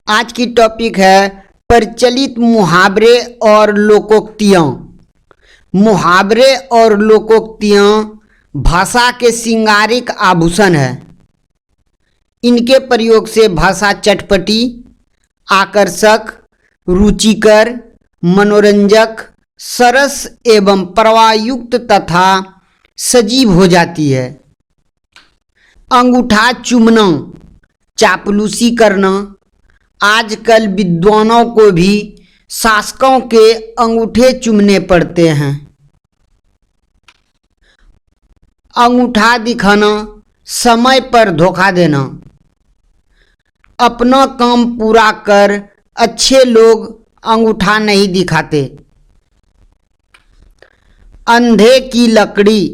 आज की टॉपिक है प्रचलित मुहावरे और लोकोक्तियाँ। मुहावरे और लोकोक्तियाँ भाषा के श्रृंगारिक आभूषण है। इनके प्रयोग से भाषा चटपटी, आकर्षक, रुचिकर, मनोरंजक, सरस एवं प्रवाहयुक्त तथा सजीव हो जाती है। अंगूठा चूमना, चापलूसी करना। आजकल विद्वानों को भी शासकों के अंगूठे चूमने पड़ते हैं। अंगूठा दिखाना, समय पर धोखा देना। अपना काम पूरा कर अच्छे लोग अंगूठा नहीं दिखाते। अंधे की लकड़ी,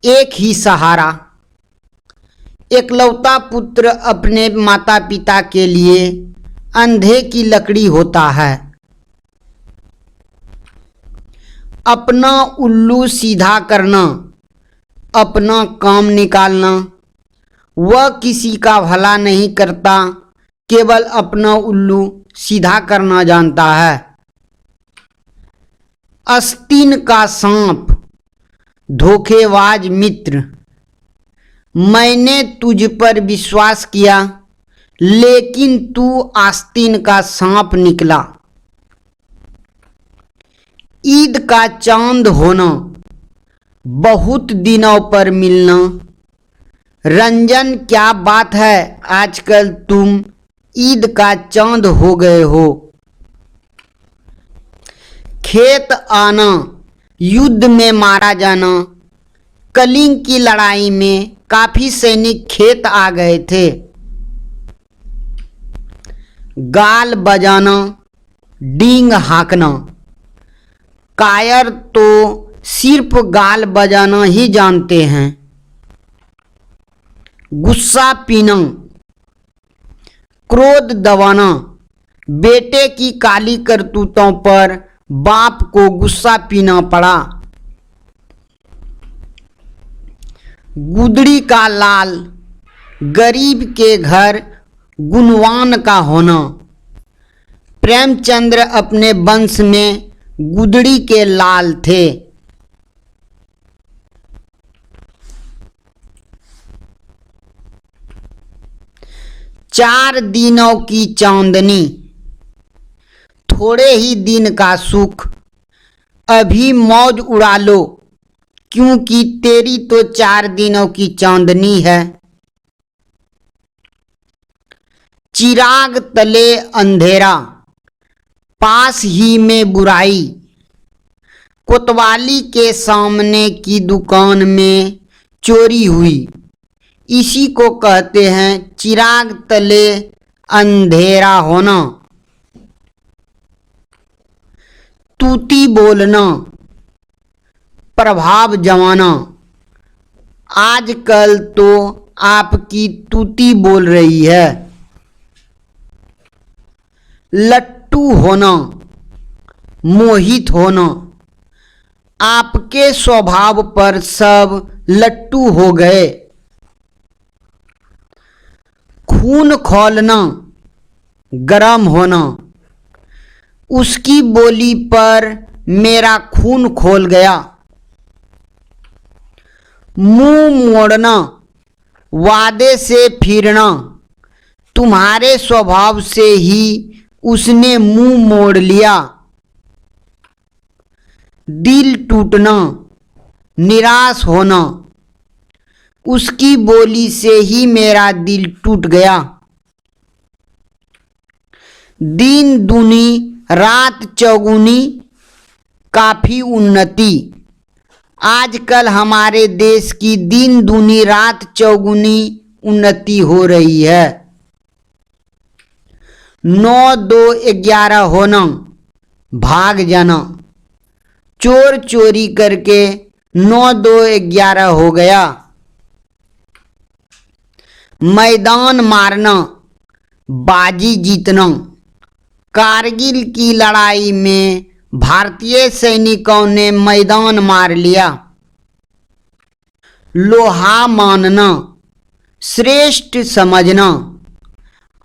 एक ही सहारा। एकलौता पुत्र अपने माता पिता के लिए अंधे की लकड़ी होता है। अपना उल्लू सीधा करना, अपना काम निकालना। वह किसी का भला नहीं करता, केवल अपना उल्लू सीधा करना जानता है। आस्तीन का सांप, धोखेबाज मित्र। मैंने तुझ पर विश्वास किया, लेकिन तू आस्तीन का सांप निकला। ईद का चांद होना, बहुत दिनों पर मिलना। रंजन, क्या बात है, आजकल तुम ईद का चांद हो गए हो। खेत आना, युद्ध में मारा जाना। कलिंग की लड़ाई में काफी सैनिक खेत आ गए थे। गाल बजाना, डींग हाँकना। कायर तो सिर्फ गाल बजाना ही जानते हैं। गुस्सा पीना, क्रोध दबाना। बेटे की काली करतूतों पर बाप को गुस्सा पीना पड़ा। गुदड़ी का लाल, गरीब के घर गुणवान का होना। प्रेमचंद्र अपने वंश में गुदड़ी के लाल थे। चार दिनों की चांदनी, थोड़े ही दिन का सुख। अभी मौज उड़ा लो, क्योंकि तेरी तो 4 दिनों की चांदनी है। चिराग तले अंधेरा, पास ही में बुराई। कोतवाली के सामने की दुकान में चोरी हुई, इसी को कहते हैं चिराग तले अंधेरा होना। तूती बोलना, प्रभाव जमाना। आजकल तो आपकी तूती बोल रही है। लट्टू होना, मोहित होना। आपके स्वभाव पर सब लट्टू हो गए। खून खौलना, गरम होना। उसकी बोली पर मेरा खून खौल गया। मुंह मोड़ना, वादे से फिरना। तुम्हारे स्वभाव से ही उसने मुंह मोड़ लिया। दिल टूटना, निराश होना। उसकी बोली से ही मेरा दिल टूट गया। दिन दूनी रात चौगुनी, काफी उन्नति। आजकल हमारे देश की दिन दूनी रात चौगुनी उन्नति हो रही है। 9-2-11 होना, भाग जाना। चोर चोरी करके 9-2-11 हो गया। मैदान मारना, बाजी जीतना। कारगिल की लड़ाई में भारतीय सैनिकों ने मैदान मार लिया। लोहा मानना, श्रेष्ठ समझना।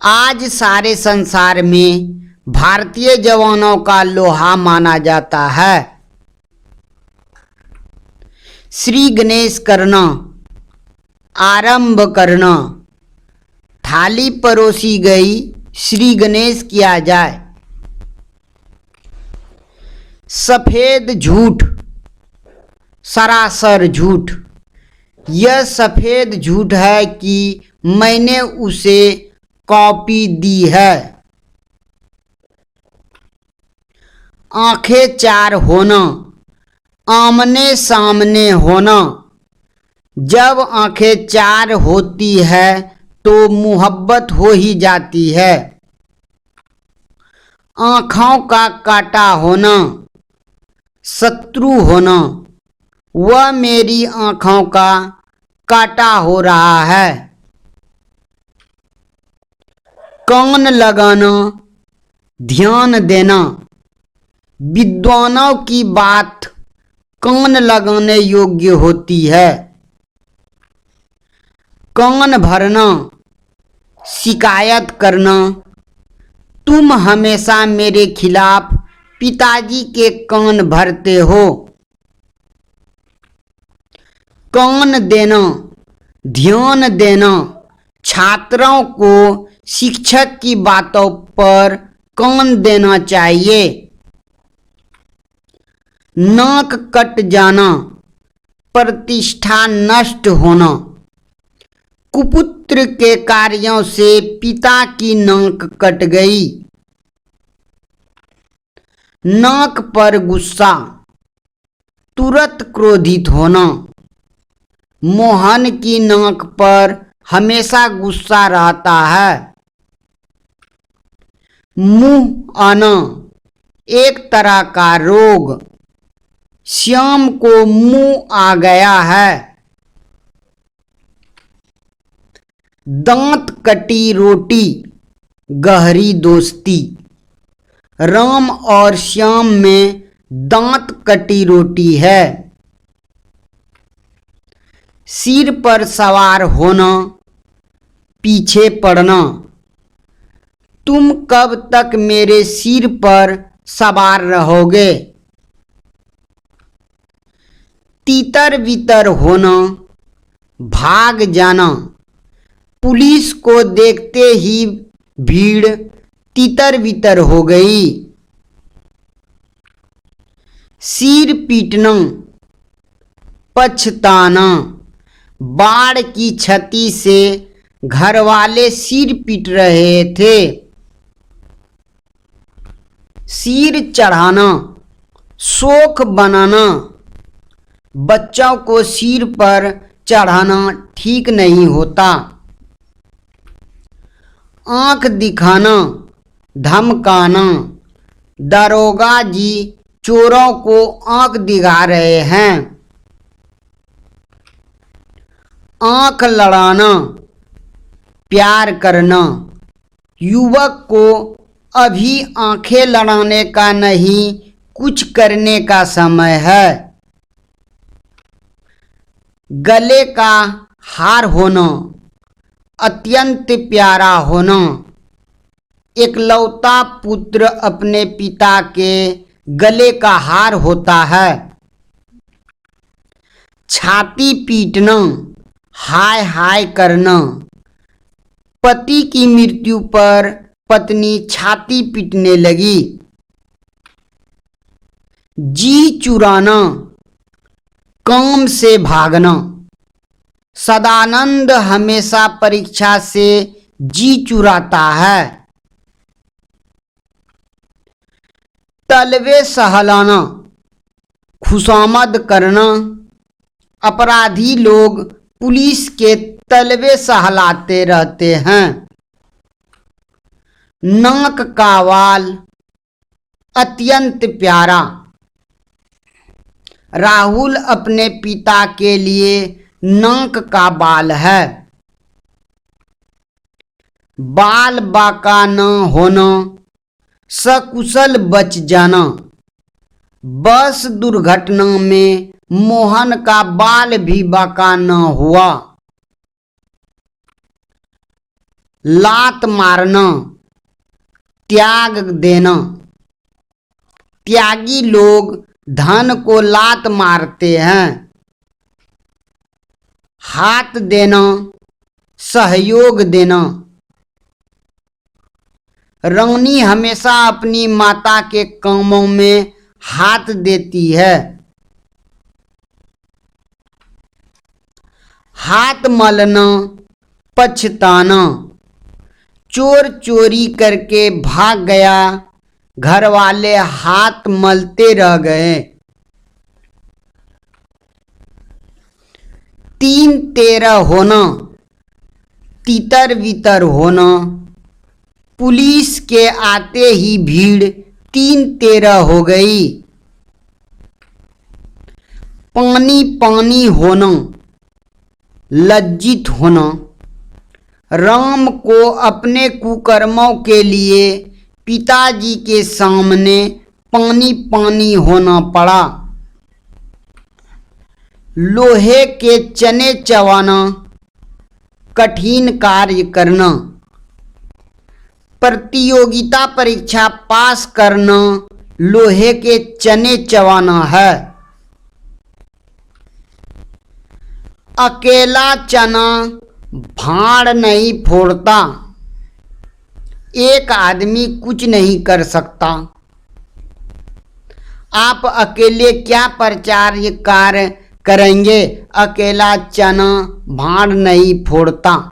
आज सारे संसार में भारतीय जवानों का लोहा माना जाता है। श्री गणेश करना, आरंभ करना। थाली परोसी गई, श्री गणेश किया जाए। सफेद झूठ, सरासर झूठ। यह सफेद झूठ है कि मैंने उसे कॉपी दी है। आंखें चार होना, आमने सामने होना। जब आंखें चार होती है तो मोहब्बत हो ही जाती है। आँखों का काटा होना, शत्रु होना। वह मेरी आँखों का काटा हो रहा है। कान लगाना, ध्यान देना। विद्वानों की बात कान लगाने योग्य होती है। कान भरना, शिकायत करना। तुम हमेशा मेरे खिलाफ पिताजी के कान भरते हो। कान देना, ध्यान देना। छात्रों को शिक्षक की बातों पर कान देना चाहिए। नाक कट जाना, प्रतिष्ठा नष्ट होना। कुपुत्र के कार्यों से पिता की नाक कट गई। नाक पर गुस्सा, तुरंत क्रोधित होना। मोहन की नाक पर हमेशा गुस्सा रहता है। मुंह आना, एक तरह का रोग। श्याम को मुंह आ गया है। दांत कटी रोटी, गहरी दोस्ती। राम और श्याम में दांत कटी रोटी है। सिर पर सवार होना, पीछे पड़ना। तुम कब तक मेरे सिर पर सवार रहोगे? तीतर बितर होना, भाग जाना। पुलिस को देखते ही भीड़ तितर बितर हो गई। सिर पीटना, पछताना। बाढ़ की क्षति से घरवाले सिर पीट रहे थे। सिर चढ़ाना, शोक बनाना। बच्चों को सिर पर चढ़ाना ठीक नहीं होता। आंख दिखाना, धमकाना। दरोगा जी चोरों को आंख दिखा रहे हैं। आंख लड़ाना, प्यार करना। युवक को अभी आंखें लड़ाने का नहीं, कुछ करने का समय है। गले का हार होना, अत्यंत प्यारा होना। एकलौता पुत्र अपने पिता के गले का हार होता है। छाती पीटना, हाय हाय करना। पति की मृत्यु पर पत्नी छाती पीटने लगी। जी चुराना, काम से भागना। सदानंद हमेशा परीक्षा से जी चुराता है। तलवे सहलाना, खुशामद करना। अपराधी लोग पुलिस के तलवे सहलाते रहते हैं। नाक का वाल, अत्यंत प्यारा। राहुल अपने पिता के लिए नाक का बाल है। बाल बाका न होना, सकुशल बच जाना। बस दुर्घटना में मोहन का बाल भी बाका न हुआ। लात मारना, त्याग देना। त्यागी लोग धन को लात मारते हैं। हाथ देना, सहयोग देना। रंगनी हमेशा अपनी माता के कामों में हाथ देती है। हाथ मलना, पछताना। चोर चोरी करके भाग गया, घर वाले हाथ मलते रह गए। 3-13 होना, तितर बितर होना। पुलिस के आते ही भीड़ 3-13 हो गई। पानी पानी होना, लज्जित होना। राम को अपने कुकर्मों के लिए पिताजी के सामने पानी पानी होना पड़ा। लोहे के चने चबाना, कठिन कार्य करना। प्रतियोगिता परीक्षा पास करना लोहे के चने चबाना है। अकेला चना भाड़ नहीं फोड़ता। एक आदमी कुछ नहीं कर सकता। आप अकेले क्या प्रचार कार्य करेंगे? अकेला चना भाड़ नहीं फोड़ता।